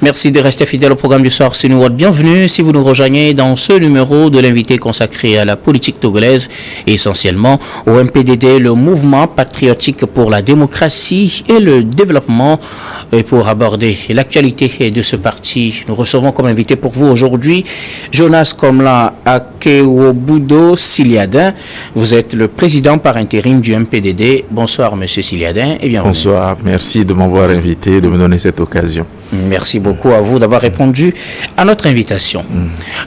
Merci de rester fidèle au programme du soir sur New Bienvenue si vous nous rejoignez dans ce numéro de l'invité consacré à la politique togolaise et essentiellement au MPDD, le mouvement patriotique pour la démocratie et le développement. Et pour aborder l'actualité de ce parti, nous recevons comme invité pour vous aujourd'hui Jonas Komla Akewobudo Siliadin. Vous êtes le président par intérim du MPDD. Bonsoir monsieur Siliadin et bienvenue. Bonsoir, merci de m'avoir invité, de me donner cette occasion. Merci beaucoup à vous d'avoir répondu à notre invitation.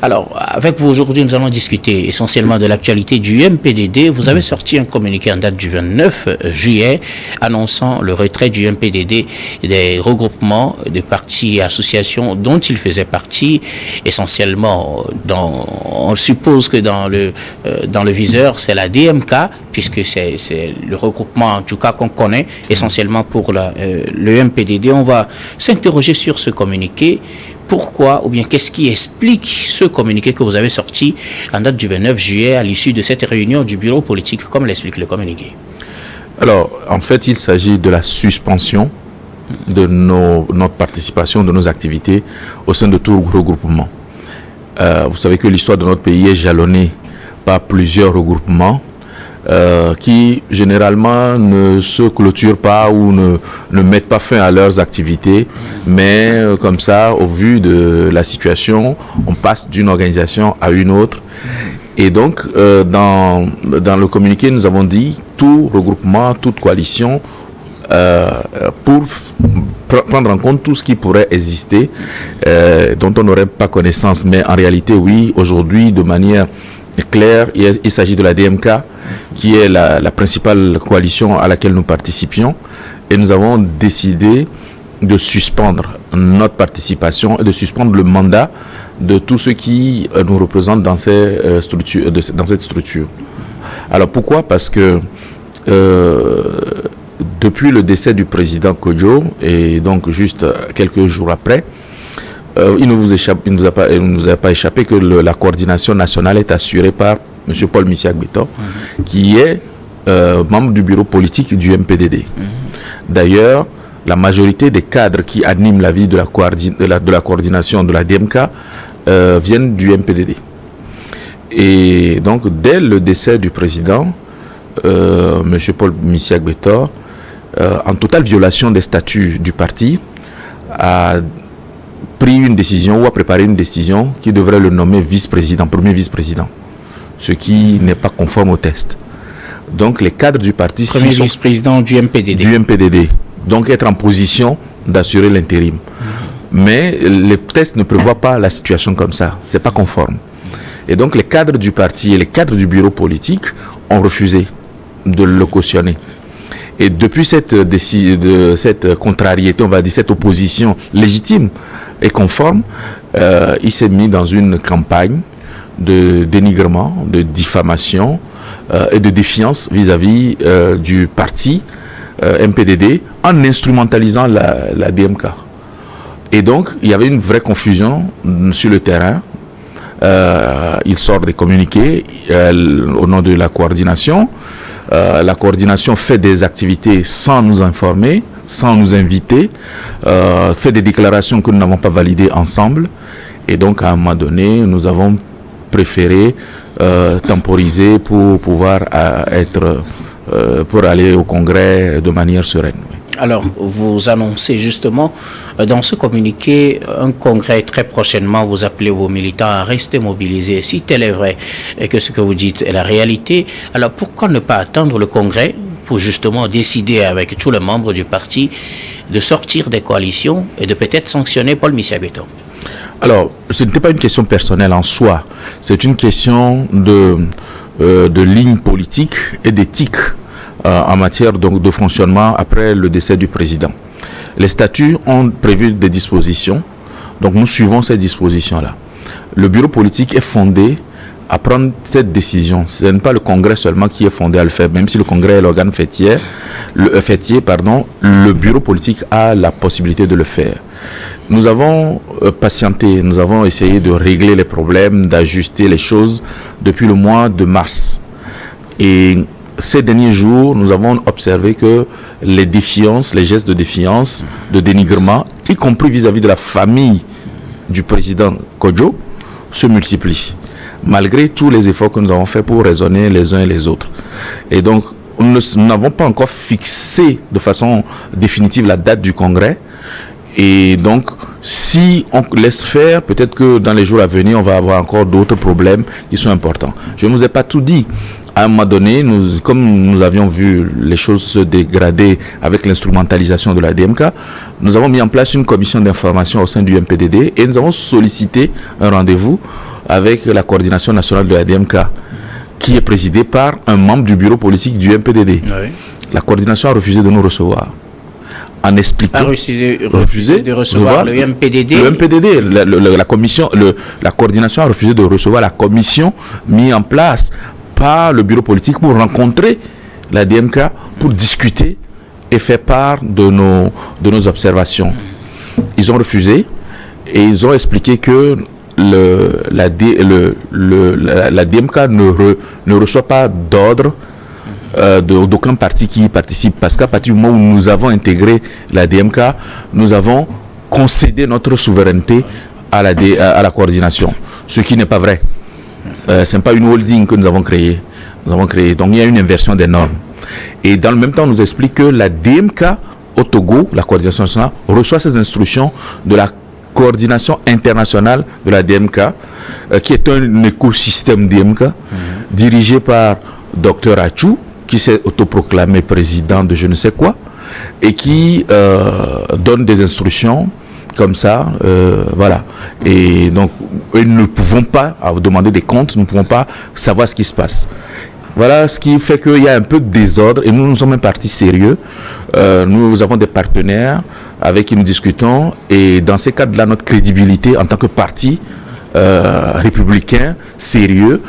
Alors, avec vous aujourd'hui, nous allons discuter essentiellement de l'actualité du MPDD. Vous avez sorti un communiqué en date du 29 juillet annonçant le retrait du MPDD des regroupements de partis et associations dont il faisait partie. Essentiellement, on suppose que dans le viseur, c'est la DMK, puisque c'est le regroupement en tout cas qu'on connaît essentiellement pour le MPDD. On va s'interroger sur ce communiqué. Pourquoi ou bien qu'est-ce qui explique ce communiqué que vous avez sorti en date du 29 juillet à l'issue de cette réunion du bureau politique, comme l'explique le communiqué? Alors, en fait, il s'agit de la suspension de notre participation, de nos activités au sein de tout regroupement. Vous savez que l'histoire de notre pays est jalonnée par plusieurs regroupements qui généralement ne se clôturent pas ou ne mettent pas fin à leurs activités, mais comme ça, au vu de la situation, on passe d'une organisation à une autre. Et donc, dans le communiqué, nous avons dit tout regroupement, toute coalition, pour prendre en compte tout ce qui pourrait exister, dont on n'aurait pas connaissance. Mais en réalité, oui, aujourd'hui, de manière claire, il s'agit de la DMK, qui est la principale coalition à laquelle nous participions, et nous avons décidé de suspendre notre participation et de suspendre le mandat de tous ceux qui nous représentent dans cette structure. Alors pourquoi? Parce que depuis le décès du président Kodjo, et donc juste quelques jours après, il ne nous a pas échappé que la coordination nationale est assurée par M. Paul Missiak-Betor, qui est membre du bureau politique du MPDD. D'ailleurs, la majorité des cadres qui animent la vie de la coordination de la DMK viennent du MPDD. Et donc, dès le décès du président, M. Paul Missiak-Betor, en totale violation des statuts du parti, a pris une décision ou a préparé une décision qui devrait le nommer vice-président, premier vice-président, ce qui n'est pas conforme au test. Donc les cadres du parti... Premier vice-président du MPDD. Du MPDD. Donc être en position d'assurer l'intérim. Mais les tests ne prévoient pas la situation comme ça. C'est pas conforme. Et donc les cadres du parti et les cadres du bureau politique ont refusé de le cautionner. Et depuis cette contrariété, on va dire cette opposition légitime et conforme, il s'est mis dans une campagne de dénigrement, de diffamation et de défiance vis-à-vis du parti MPDD en instrumentalisant la DMK. Et donc, il y avait une vraie confusion sur le terrain. Il sort des communiqués au nom de la coordination. La coordination fait des activités sans nous informer, sans nous inviter, fait des déclarations que nous n'avons pas validées ensemble. Et donc, à un moment donné, nous avons préféré temporiser pour pouvoir pour aller au congrès de manière sereine. Alors, vous annoncez justement dans ce communiqué un congrès très prochainement. Vous appelez vos militants à rester mobilisés. Si tel est vrai et que ce que vous dites est la réalité, alors pourquoi ne pas attendre le congrès pour justement décider avec tous les membres du parti de sortir des coalitions et de peut-être sanctionner Paul Missiak-Betor? Alors, ce n'était pas une question personnelle en soi. C'est une question de ligne politique et d'éthique en matière donc de fonctionnement après le décès du président. Les statuts ont prévu des dispositions, donc nous suivons ces dispositions-là. Le bureau politique est fondé à prendre cette décision. Ce n'est pas le congrès seulement qui est fondé à le faire, même si le congrès est l'organe fêtier, le bureau politique a la possibilité de le faire. Nous avons patienté, nous avons essayé de régler les problèmes, d'ajuster les choses depuis le mois de mars. Et ces derniers jours, nous avons observé que les défiances, les gestes de défiance, de dénigrement, y compris vis-à-vis de la famille du président Kodjo, se multiplient, malgré tous les efforts que nous avons faits pour raisonner les uns et les autres. Et donc, nous n'avons pas encore fixé de façon définitive la date du congrès. Et donc, si on laisse faire, peut-être que dans les jours à venir, on va avoir encore d'autres problèmes qui sont importants. Je ne vous ai pas tout dit. À un moment donné, comme nous avions vu les choses se dégrader avec l'instrumentalisation de la DMK, nous avons mis en place une commission d'information au sein du MPDD et nous avons sollicité un rendez-vous avec la coordination nationale de la DMK, qui est présidée par un membre du bureau politique du MPDD. Oui. La coordination a refusé de nous recevoir. En expliquant, refusé de recevoir le MPDD. Le MPDD, la coordination a refusé de recevoir la commission mise en place par le bureau politique pour rencontrer la DMK, pour discuter et faire part de nos observations. Ils ont refusé et ils ont expliqué que la DMK ne reçoit pas d'ordre d'aucun parti qui y participe, parce qu'à partir du moment où nous avons intégré la DMK, nous avons concédé notre souveraineté à la coordination, ce qui n'est pas vrai. Ce n'est pas une holding que nous avons créée. Donc il y a une inversion des normes. Et dans le même temps, on nous explique que la DMK au Togo, la coordination nationale, reçoit ces instructions de la coordination internationale de la DMK, qui est un écosystème DMK, dirigé par Dr Achou, qui s'est autoproclamé président de je ne sais quoi, et qui donne des instructions comme ça, voilà. Et donc, nous ne pouvons pas demander des comptes, nous ne pouvons pas savoir ce qui se passe. Voilà ce qui fait qu'il y a un peu de désordre, et nous sommes un parti sérieux. Nous avons des partenaires avec qui nous discutons, et dans ces cas-là, notre crédibilité en tant que parti républicain sérieux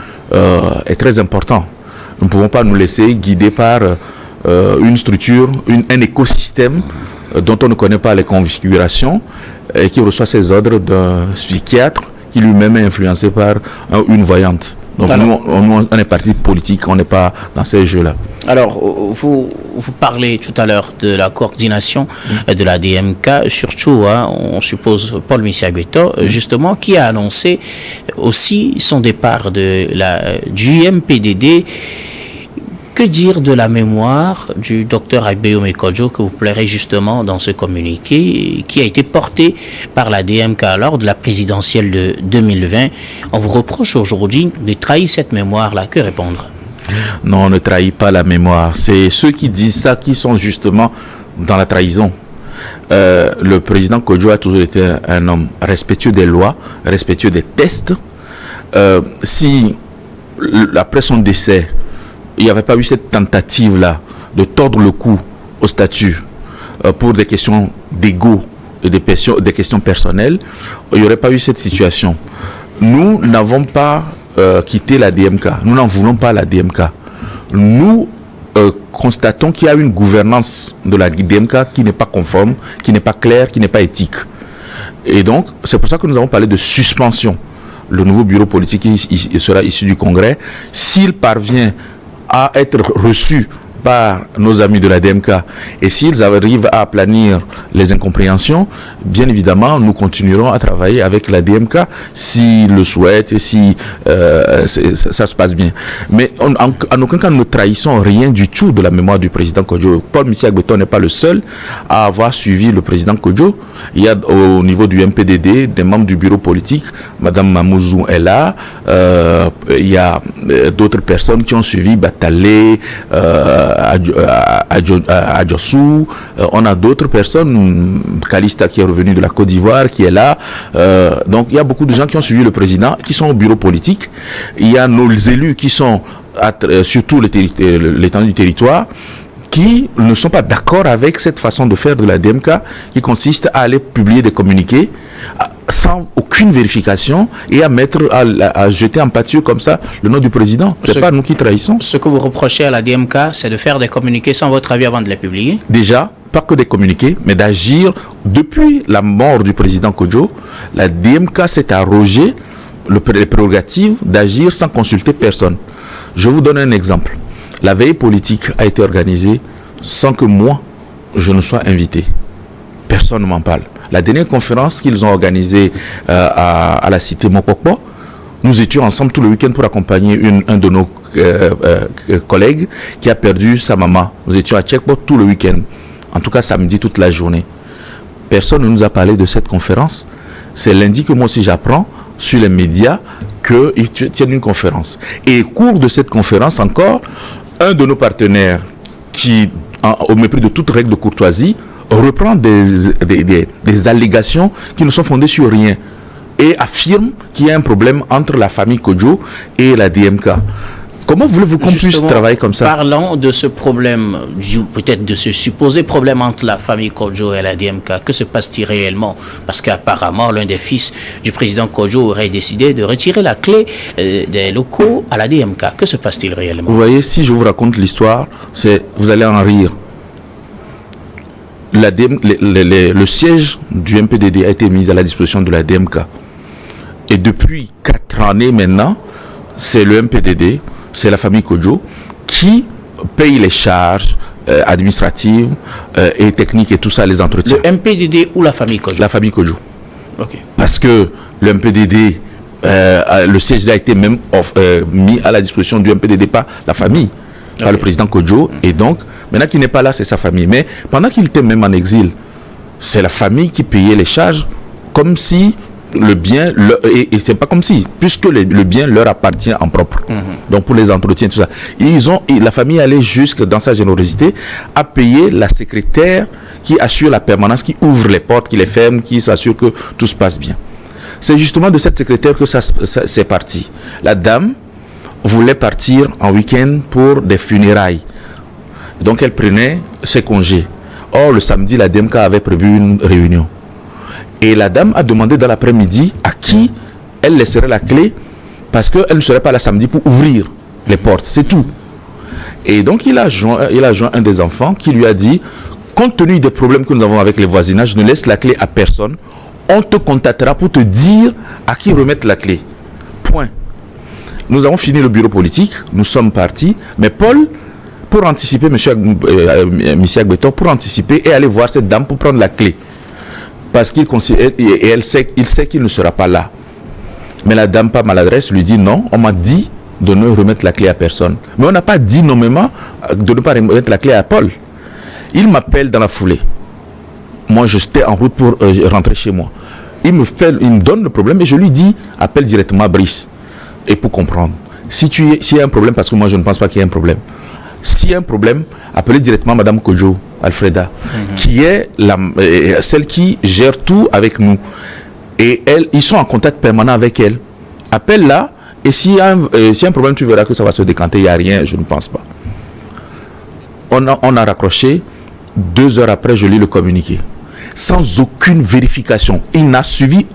est très important. Nous ne pouvons pas nous laisser guider par une structure, un écosystème dont on ne connaît pas les configurations et qui reçoit ses ordres d'un psychiatre qui lui-même est influencé par une voyante. Donc alors, nous, on est parti politique, on n'est pas dans ces jeux-là. Alors, vous parlez tout à l'heure de la coordination de la DMK, surtout, on suppose, Paul Misiagueto, justement, qui a annoncé aussi son départ du MPDD. Que dire de la mémoire du docteur Agbeyomi Kodjo que vous plairez justement dans ce communiqué qui a été porté par la DMK lors de la présidentielle de 2020? On vous reproche aujourd'hui de trahir cette mémoire-là. Que répondre? Non, on ne trahit pas la mémoire. C'est ceux qui disent ça qui sont justement dans la trahison. Le président Kodjo a toujours été un homme respectueux des lois, respectueux des tests. Si après son décès, il n'y avait pas eu cette tentative-là de tordre le cou au statut pour des questions d'ego et des questions personnelles, il n'y aurait pas eu cette situation. Nous n'avons pas quitté la DMK. Nous n'en voulons pas la DMK. Nous constatons qu'il y a une gouvernance de la DMK qui n'est pas conforme, qui n'est pas claire, qui n'est pas éthique. Et donc, c'est pour ça que nous avons parlé de suspension. Le nouveau bureau politique qui sera issu du Congrès, s'il parvient à être reçus par nos amis de la DMK et s'ils arrivent à aplanir les incompréhensions, bien évidemment, nous continuerons à travailler avec la DMK s'ils le souhaitent et si ça se passe bien. Mais en aucun cas, nous ne trahissons rien du tout de la mémoire du président Kodjo. Paul Misiagueto n'est pas le seul à avoir suivi le président Kodjo. Il y a au niveau du MPDD des membres du bureau politique, Madame Mamouzou est là, il y a d'autres personnes qui ont suivi Batalé, Adjossou, on a d'autres personnes, Kalista qui est revenu de la Côte d'Ivoire qui est là, donc il y a beaucoup de gens qui ont suivi le président, qui sont au bureau politique. Il y a nos élus qui sont sur tout l'étendue du territoire, qui ne sont pas d'accord avec cette façon de faire de la DMK qui consiste à aller publier des communiqués sans aucune vérification et à jeter en pâture comme ça le nom du président. C'est pas nous qui trahissons. Ce que vous reprochez à la DMK, c'est de faire des communiqués sans votre avis avant de les publier? Déjà, pas que des communiqués, mais d'agir. Depuis la mort du président Kodjo, la DMK s'est arrogé les prérogatives d'agir sans consulter personne. Je vous donne un exemple. La veille politique a été organisée sans que moi, je ne sois invité. Personne ne m'en parle. La dernière conférence qu'ils ont organisée à la cité Mokokbo, nous étions ensemble tout le week-end pour accompagner un de nos collègues qui a perdu sa maman. Nous étions à Tchekbo tout le week-end. En tout cas, samedi, toute la journée. Personne ne nous a parlé de cette conférence. C'est lundi que moi aussi j'apprends sur les médias qu'ils tiennent une conférence. Et au cours de cette conférence encore, un de nos partenaires qui, au mépris de toute règle de courtoisie, reprend des allégations qui ne sont fondées sur rien et affirme qu'il y a un problème entre la famille Kodjo et la DMK. Comment voulez-vous qu'on puisse travailler comme ça? Parlons de ce problème, peut-être de ce supposé problème entre la famille Kodjo et la DMK. Que se passe-t-il réellement? Parce qu'apparemment, l'un des fils du président Kodjo aurait décidé de retirer la clé des locaux à la DMK. Que se passe-t-il réellement? Vous voyez, si je vous raconte l'histoire, vous allez en rire. Le siège du MPDD a été mis à la disposition de la DMK. Et depuis 4 années maintenant, c'est le MPDD, c'est la famille Kodjo qui paye les charges administratives et techniques et tout ça, les entretiens. Le MPDD ou la famille Kodjo? La famille Kodjo. Okay. Parce que le MPDD, le siège a été même mis à la disposition du MPDD par la famille, par le président Kodjo. Et donc, maintenant qu'il n'est pas là, c'est sa famille. Mais pendant qu'il était même en exil, c'est la famille qui payait les charges comme si le bien, et c'est pas comme si, puisque le bien leur appartient en propre. Donc pour les entretiens, tout ça. La famille allait jusque dans sa générosité à payer la secrétaire qui assure la permanence, qui ouvre les portes, qui les ferme, qui s'assure que tout se passe bien. C'est justement de cette secrétaire que ça c'est parti. La dame voulait partir en week-end pour des funérailles. Donc elle prenait ses congés. Or, le samedi, la DMK avait prévu une réunion. Et la dame a demandé dans l'après-midi à qui elle laisserait la clé parce qu'elle ne serait pas là samedi pour ouvrir les portes. C'est tout. Et donc, il a joint un des enfants qui lui a dit, compte tenu des problèmes que nous avons avec les voisinages, ne laisse la clé à personne. On te contactera pour te dire à qui remettre la clé. Point. Nous avons fini le bureau politique. Nous sommes partis. Mais Paul, pour anticiper, M. Agbeton, pour anticiper et aller voir cette dame pour prendre la clé. Parce qu'il considère, et il sait qu'il ne sera pas là. Mais la dame, par maladresse, lui dit non, on m'a dit de ne remettre la clé à personne. Mais on n'a pas dit nommément de ne pas remettre la clé à Paul. Il m'appelle dans la foulée. Moi, j'étais en route pour rentrer chez moi. Il me donne le problème et je lui dis, appelle directement Brice. Et pour comprendre. S'il y a un problème, parce que moi, je ne pense pas qu'il y ait un problème. S'il y a un problème, appelez directement Madame Kodjo, Alfreda, qui est celle qui gère tout avec nous. Et ils sont en contact permanent avec elle. Appelle-la, et s'il y a un problème, tu verras que ça va se décanter. Il n'y a rien, je ne pense pas. On a raccroché. 2 heures après, je lis le communiqué. Sans aucune vérification. Il n'a suivi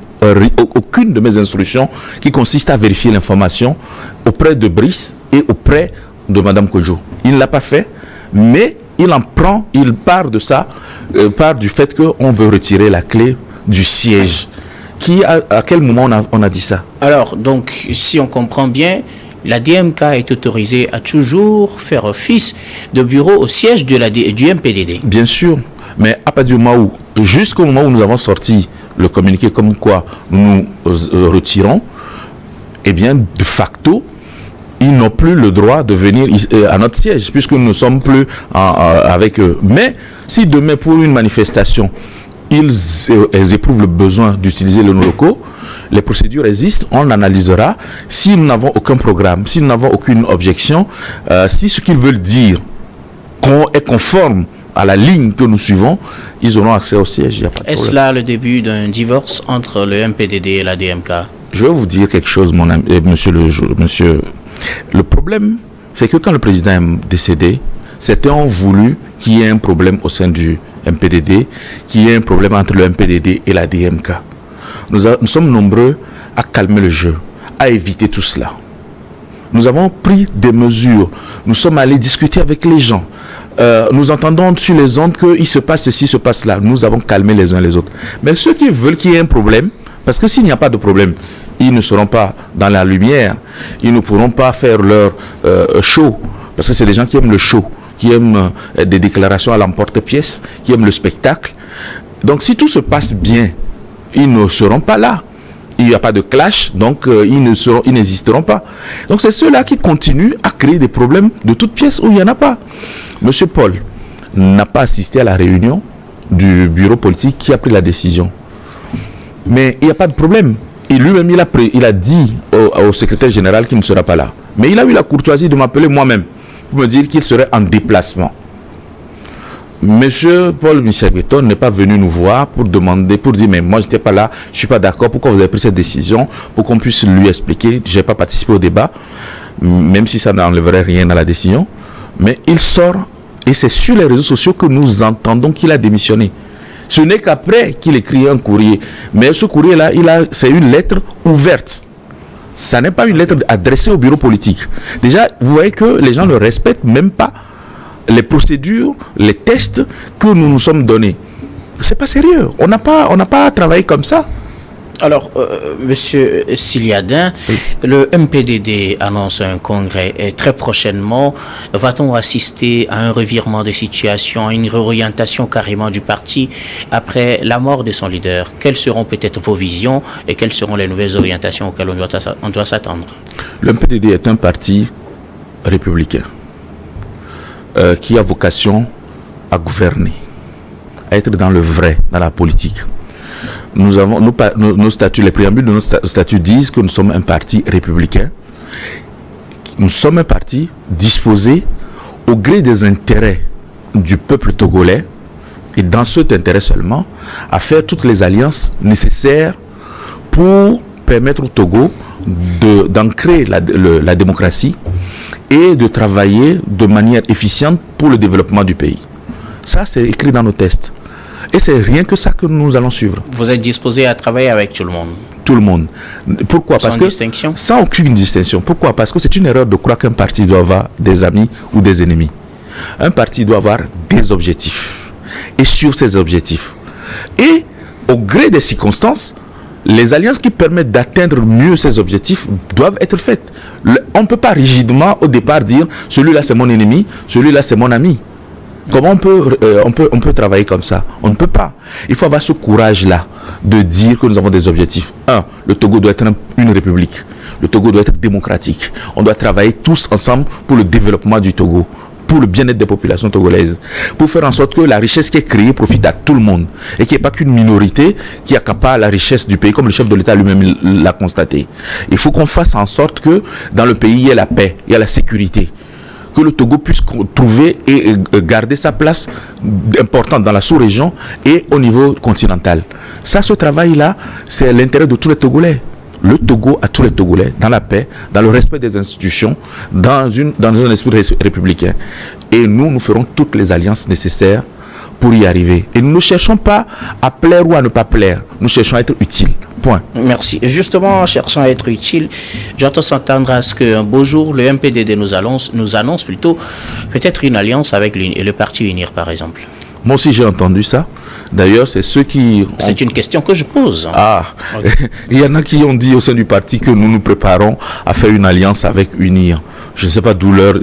aucune de mes instructions qui consiste à vérifier l'information auprès de Brice et auprès de Madame Kodjo. Il ne l'a pas fait, mais il part de ça, part du fait qu'on veut retirer la clé du siège. À quel moment on a dit ça? Alors, donc, si on comprend bien, la DMK est autorisée à toujours faire office de bureau au siège du MPDD. Bien sûr, mais à partir du moment jusqu'au moment où nous avons sorti le communiqué comme quoi nous retirons, eh bien, de facto, ils n'ont plus le droit de venir à notre siège, puisque nous ne sommes plus avec eux. Mais si demain, pour une manifestation, ils éprouvent le besoin d'utiliser nos locaux, les procédures existent, on analysera. Si nous n'avons aucun programme, si nous n'avons aucune objection, si ce qu'ils veulent dire est conforme à la ligne que nous suivons, ils auront accès au siège. Est-ce là le début d'un divorce entre le MPDD et la DMK? Je vais vous dire quelque chose, mon ami, monsieur. Le problème, c'est que quand le président est décédé, certains ont voulu qu'il y ait un problème au sein du MPDD, qu'il y ait un problème entre le MPDD et la DMK. Nous sommes nombreux à calmer le jeu, à éviter tout cela. Nous avons pris des mesures. Nous sommes allés discuter avec les gens. Nous entendons sur les ondes qu'il se passe ceci, se passe là. Nous avons calmé les uns les autres. Mais ceux qui veulent qu'il y ait un problème, parce que s'il n'y a pas de problème, ils ne seront pas dans la lumière. Ils ne pourront pas faire leur show Parce que c'est des gens qui aiment le show, qui aiment des déclarations à l'emporte-pièce, qui aiment le spectacle. Donc si tout se passe bien, ils ne seront pas là. Il n'y a pas de clash, donc ils n'existeront pas. Donc c'est ceux-là qui continuent à créer des problèmes de toutes pièces où il n'y en a pas. Monsieur Paul n'a pas assisté à la réunion du bureau politique qui a pris la décision. Mais il n'y a pas de problème. Et lui-même, il a dit au secrétaire général qu'il ne sera pas là. Mais il a eu la courtoisie de m'appeler moi-même pour me dire qu'il serait en déplacement. Monsieur Paul Michel-Breton n'est pas venu nous voir pour dire mais moi je n'étais pas là, je ne suis pas d'accord, pourquoi vous avez pris cette décision, pour qu'on puisse lui expliquer, je n'ai pas participé au débat, même si ça n'enlèverait rien à la décision. Mais il sort, et c'est sur les réseaux sociaux que nous entendons qu'il a démissionné. Ce n'est qu'après qu'il écrit un courrier. Mais ce courrier-là, c'est une lettre ouverte. Ça n'est pas une lettre adressée au bureau politique. Déjà, vous voyez que les gens ne respectent même pas les procédures, les tests que nous nous sommes donnés. C'est pas sérieux. On n'a pas travaillé comme ça. Alors, Monsieur Siliadin, oui. Le MPDD annonce un congrès et très prochainement. Va-t-on assister à un revirement de situation, à une réorientation carrément du parti après la mort de son leader? Quelles seront peut-être vos visions et quelles seront les nouvelles orientations auxquelles on doit s'attendre? Le MPDD est un parti républicain qui a vocation à gouverner, à être dans le vrai, dans la politique. Nous avons nos statuts, les préambules de notre statut disent que nous sommes un parti républicain. Nous sommes un parti disposé au gré des intérêts du peuple togolais et dans cet intérêt seulement à faire toutes les alliances nécessaires pour permettre au Togo d'ancrer la démocratie et de travailler de manière efficiente pour le développement du pays. Ça, c'est écrit dans nos tests. Et c'est rien que ça que nous allons suivre. Vous êtes disposé à travailler avec tout le monde? Tout le monde. Pourquoi? Parce que distinction? Sans aucune distinction. Pourquoi? Parce que c'est une erreur de croire qu'un parti doit avoir des amis ou des ennemis. Un parti doit avoir des objectifs et suivre ces objectifs. Et au gré des circonstances, les alliances qui permettent d'atteindre mieux ces objectifs doivent être faites. On ne peut pas rigidement au départ dire celui-là c'est mon ennemi, celui-là c'est mon ami. Comment on peut travailler comme ça? On ne peut pas. Il faut avoir ce courage-là de dire que nous avons des objectifs. Le Togo doit être une république. Le Togo doit être démocratique. On doit travailler tous ensemble pour le développement du Togo, pour le bien-être des populations togolaises, pour faire en sorte que la richesse qui est créée profite à tout le monde et qu'il n'y ait pas qu'une minorité qui accapare la richesse du pays, comme le chef de l'État lui-même l'a constaté. Il faut qu'on fasse en sorte que dans le pays, il y ait la paix, il y ait la sécurité, que le Togo puisse trouver et garder sa place importante dans la sous-région et au niveau continental. Ça, ce travail-là, c'est l'intérêt de tous les Togolais. Le Togo à tous les Togolais, dans la paix, dans le respect des institutions, dans un esprit républicain. Et nous ferons toutes les alliances nécessaires pour y arriver. Et nous ne cherchons pas à plaire ou à ne pas plaire. Nous cherchons à être utiles. Point. Merci. Justement, en cherchant à être utile, j'entends s'entendre à ce qu'un beau jour, le MPDD nous annonce plutôt peut-être une alliance avec le parti Unir, par exemple. Moi aussi, j'ai entendu ça. D'ailleurs, c'est ceux qui... C'est une question que je pose. Okay. Il y en a qui ont dit au sein du parti que nous nous préparons à faire une alliance avec Unir. Je ne sais pas d'où leur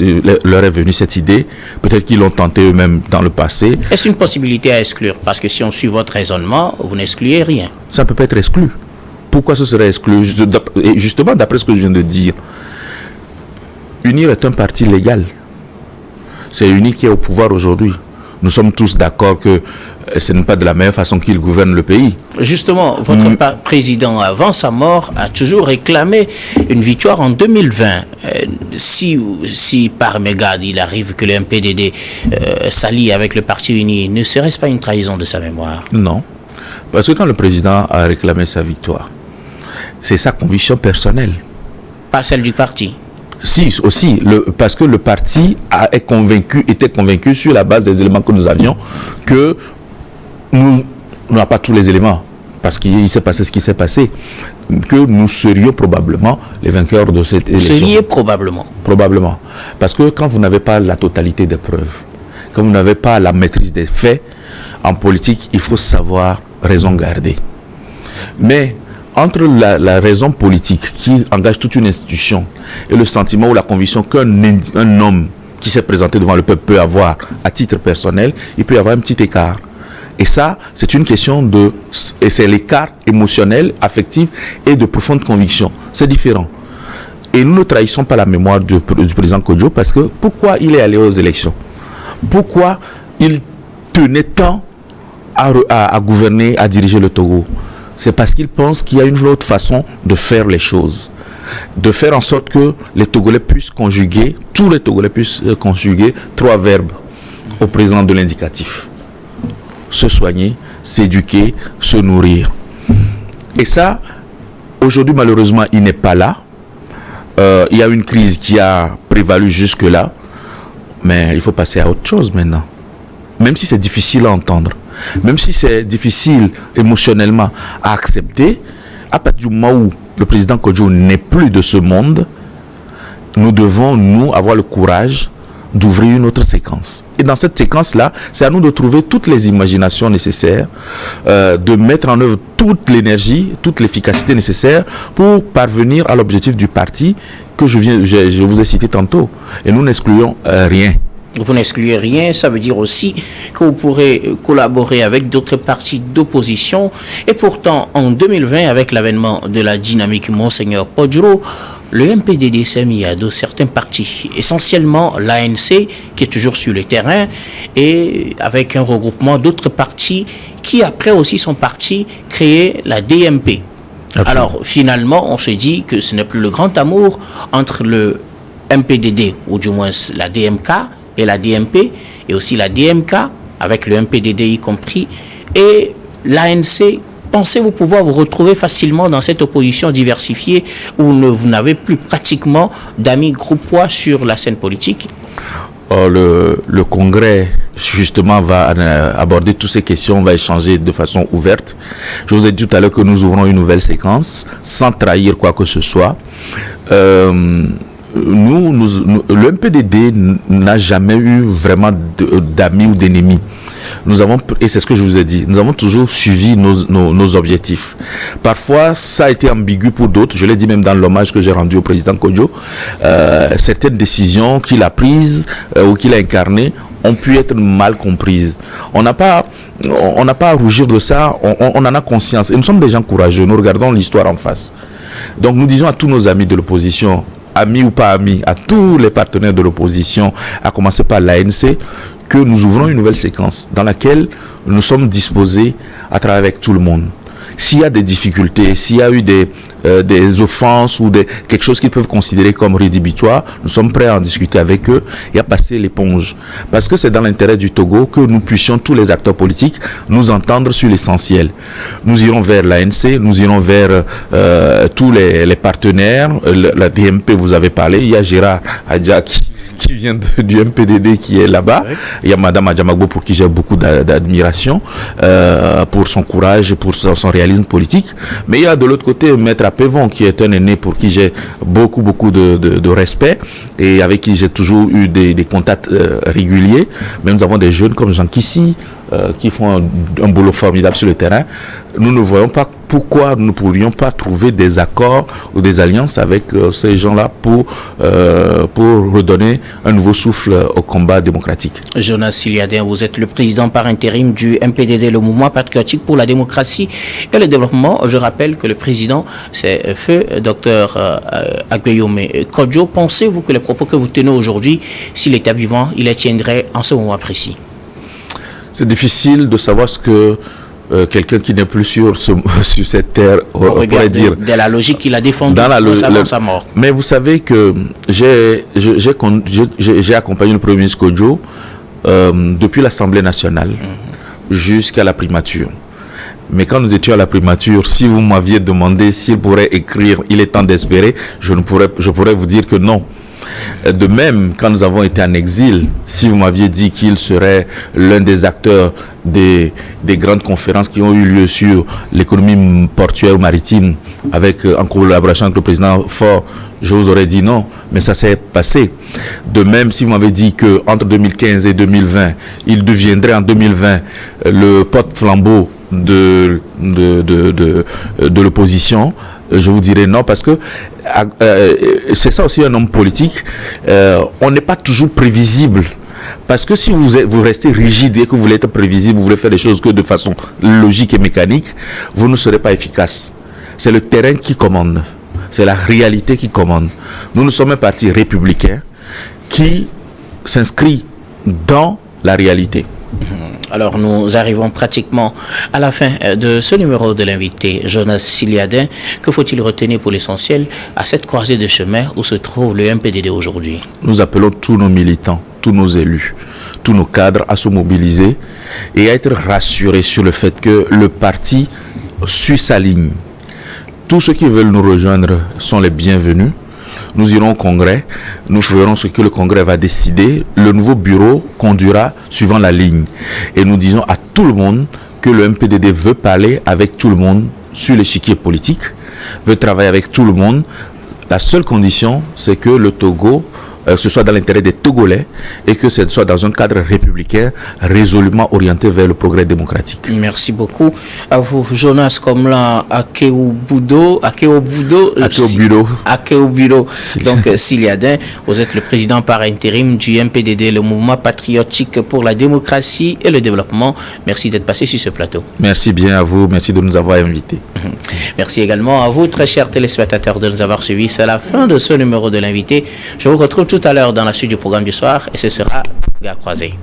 est venue cette idée. Peut-être qu'ils l'ont tenté eux-mêmes dans le passé. Est-ce une possibilité à exclure? Parce que si on suit votre raisonnement, vous n'excluez rien. Ça ne peut pas être exclu. Pourquoi ce serait exclu? Justement, d'après ce que je viens de dire, Unir est un parti légal. C'est Unir qui est au pouvoir aujourd'hui. Nous sommes tous d'accord que ce n'est pas de la même façon qu'il gouverne le pays. Justement, votre président, avant sa mort, a toujours réclamé une victoire en 2020. Si par mégarde il arrive que le MPDD s'allie avec le parti uni, ne serait-ce pas une trahison de sa mémoire? Non. Parce que quand le président a réclamé sa victoire, c'est sa conviction personnelle. Pas celle du parti? Si, aussi, parce que le parti était convaincu sur la base des éléments que nous avions, que nous n'avons pas tous les éléments, parce qu'il s'est passé ce qui s'est passé, que nous serions probablement les vainqueurs de cette élection. Seriez probablement? Probablement. Parce que quand vous n'avez pas la totalité des preuves, quand vous n'avez pas la maîtrise des faits, en politique, il faut savoir raison garder. Mais entre la raison politique qui engage toute une institution et le sentiment ou la conviction qu'un homme qui s'est présenté devant le peuple peut avoir à titre personnel, il peut y avoir un petit écart. Et ça, c'est une question et c'est l'écart émotionnel, affectif et de profonde conviction. C'est différent. Et nous ne trahissons pas la mémoire du président Kodjo parce que pourquoi il est allé aux élections? Pourquoi il tenait tant à gouverner, à diriger le Togo? C'est parce qu'il pense qu'il y a une autre façon de faire les choses. De faire en sorte que les Togolais puissent conjuguer, tous les Togolais puissent conjuguer 3 verbes au présent de l'indicatif. Se soigner, s'éduquer, se nourrir. Et ça, aujourd'hui, malheureusement, il n'est pas là. Il y a une crise qui a prévalu jusque-là. Mais il faut passer à autre chose maintenant. Même si c'est difficile à entendre, même si c'est difficile émotionnellement à accepter, à partir du moment où le président Kodjo n'est plus de ce monde, nous devons, nous, avoir le courage d'ouvrir une autre séquence. Et dans cette séquence-là, c'est à nous de trouver toutes les imaginations nécessaires, de mettre en œuvre toute l'énergie, toute l'efficacité nécessaire pour parvenir à l'objectif du parti que je vous ai cité tantôt. Et nous n'excluons rien. Vous n'excluez rien, ça veut dire aussi que vous pourrez collaborer avec d'autres partis d'opposition. Et pourtant, en 2020, avec l'avènement de la dynamique Monseigneur Podjoro, le MPDD s'est mis à dos certains partis, essentiellement l'ANC, qui est toujours sur le terrain, et avec un regroupement d'autres partis qui, après aussi son parti, créé la DMP. Okay. Alors, finalement, on se dit que ce n'est plus le grand amour entre le MPDD, ou du moins la DMK, et la DMP, et aussi la DMK, avec le MPDD y compris, et l'ANC. Pensez-vous pouvoir vous retrouver facilement dans cette opposition diversifiée où vous n'avez plus pratiquement d'amis groupois sur la scène politique? Le congrès, justement, va aborder toutes ces questions, on va échanger de façon ouverte. Je vous ai dit tout à l'heure que nous ouvrons une nouvelle séquence, sans trahir quoi que ce soit. Le MPDD n'a jamais eu vraiment d'amis ou d'ennemis. Nous avons, et c'est ce que je vous ai dit, nous avons toujours suivi nos objectifs. Parfois, ça a été ambigu pour d'autres. Je l'ai dit même dans l'hommage que j'ai rendu au président Kodjo. Certaines décisions qu'il a prises ou qu'il a incarnées ont pu être mal comprises. On n'a pas à rougir de ça. On en a conscience. Et nous sommes des gens courageux. Nous regardons l'histoire en face. Donc, nous disons à tous nos amis de l'opposition, amis ou pas amis, à tous les partenaires de l'opposition, à commencer par l'ANC, que nous ouvrons une nouvelle séquence dans laquelle nous sommes disposés à travailler avec tout le monde. S'il y a des difficultés, s'il y a eu des offenses ou quelque chose qu'ils peuvent considérer comme rédhibitoire, nous sommes prêts à en discuter avec eux et à passer l'éponge. Parce que c'est dans l'intérêt du Togo que nous puissions, tous les acteurs politiques, nous entendre sur l'essentiel. Nous irons vers l'ANC, nous irons vers tous les partenaires. La DMP, vous avez parlé, il y a Gérard Adja qui vient du MPDD qui est là-bas. Ouais. Il y a Madame Adjamagbo pour qui j'ai beaucoup d'admiration pour son courage, pour son réalisme politique. Mais il y a de l'autre côté Maître Apévon qui est un aîné pour qui j'ai beaucoup de respect et avec qui j'ai toujours eu des contacts réguliers. Mais nous avons des jeunes comme Jean Kissi qui font un boulot formidable sur le terrain. Nous ne voyons pas pourquoi nous ne pourrions pas trouver des accords ou des alliances avec ces gens-là pour redonner un nouveau souffle au combat démocratique. Jonas Siliadin, vous êtes le président par intérim du MPDD, le mouvement patriotique pour la démocratie et le développement. Je rappelle que le président, c'est feu Dr Agueyome Kodjo. Pensez-vous que les propos que vous tenez aujourd'hui, s'il était vivant, il les tiendrait en ce moment précis? C'est difficile de savoir ce que quelqu'un qui n'est plus sur cette terre pourrait dire. De la logique qu'il a défendue avant sa mort. Mais vous savez que j'ai accompagné le Premier ministre Kodjo depuis l'Assemblée nationale jusqu'à la primature. Mais quand nous étions à la primature, si vous m'aviez demandé s'il pourrait écrire « Il est temps d'espérer », je pourrais vous dire que non. De même, quand nous avons été en exil, si vous m'aviez dit qu'il serait l'un des acteurs des grandes conférences qui ont eu lieu sur l'économie portuaire ou maritime en collaboration avec le président Faure, je vous aurais dit non, mais ça s'est passé. De même, si vous m'avez dit qu'entre 2015 et 2020, il deviendrait en 2020 le porte-flambeau de l'opposition, Je vous dirais non, parce que c'est ça aussi un homme politique. On n'est pas toujours prévisible. Parce que si vous restez rigide et que vous voulez être prévisible, vous voulez faire des choses que de façon logique et mécanique, vous ne serez pas efficace. C'est le terrain qui commande. C'est la réalité qui commande. Nous sommes un parti républicain qui s'inscrit dans la réalité. Alors nous arrivons pratiquement à la fin de ce numéro de l'invité Jonas Siliadin. Que faut-il retenir pour l'essentiel à cette croisée de chemin où se trouve le MPDD aujourd'hui? Nous appelons tous nos militants, tous nos élus, tous nos cadres à se mobiliser et à être rassurés sur le fait que le parti suit sa ligne. Tous ceux qui veulent nous rejoindre sont les bienvenus. Nous irons au congrès, nous ferons ce que le congrès va décider. Le nouveau bureau conduira suivant la ligne. Et nous disons à tout le monde que le MPDD veut parler avec tout le monde sur l'échiquier politique, veut travailler avec tout le monde. La seule condition, c'est que le Togo, ce soit dans l'intérêt des Togolais et que ce soit dans un cadre républicain résolument orienté vers le progrès démocratique. Merci beaucoup à vous, Jonas Komlan Akeobudo. Donc, Siliadin, vous êtes le président par intérim du MPDD, le mouvement patriotique pour la démocratie et le développement. Merci d'être passé sur ce plateau. Merci bien à vous, merci de nous avoir invités. Merci également à vous, très chers téléspectateurs, de nous avoir suivis. C'est la fin de ce numéro de l'invité. Je vous retrouve tout à l'heure dans la suite du programme du soir et ce sera Gars Croisé.